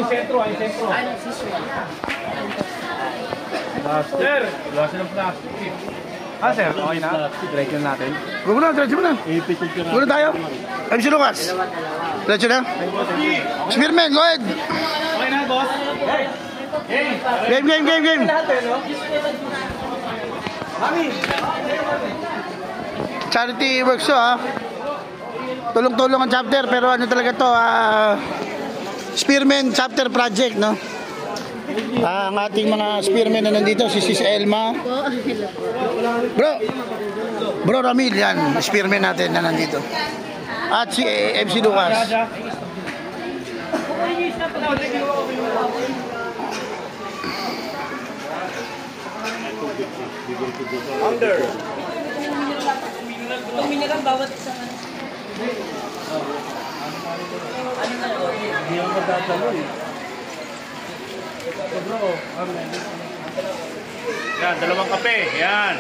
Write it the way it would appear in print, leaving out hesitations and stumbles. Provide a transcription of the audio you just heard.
sentro, ay sentro. Sir, iwasan ng plastic. Ah, sir, okay na? Diretso natin. Go mo na, diretso mo na. Go na tayo. MC Lucas. Diretso na. Spearman, go ahead. Okay na, boss? Game. Charity works to, ha. Tulong-tulong ang chapter, pero ano talaga to, Spearman chapter project, no? Ang ating mga spearmen na nandito, si Sis Elma. Bro Ramil, yan, spearmen natin na nandito. At si MC Lucas. Under. Tuminyagan bawat isang ano. Ano na to? Hindi ako magdadalo eh. Yan, dalawang kape. Yan.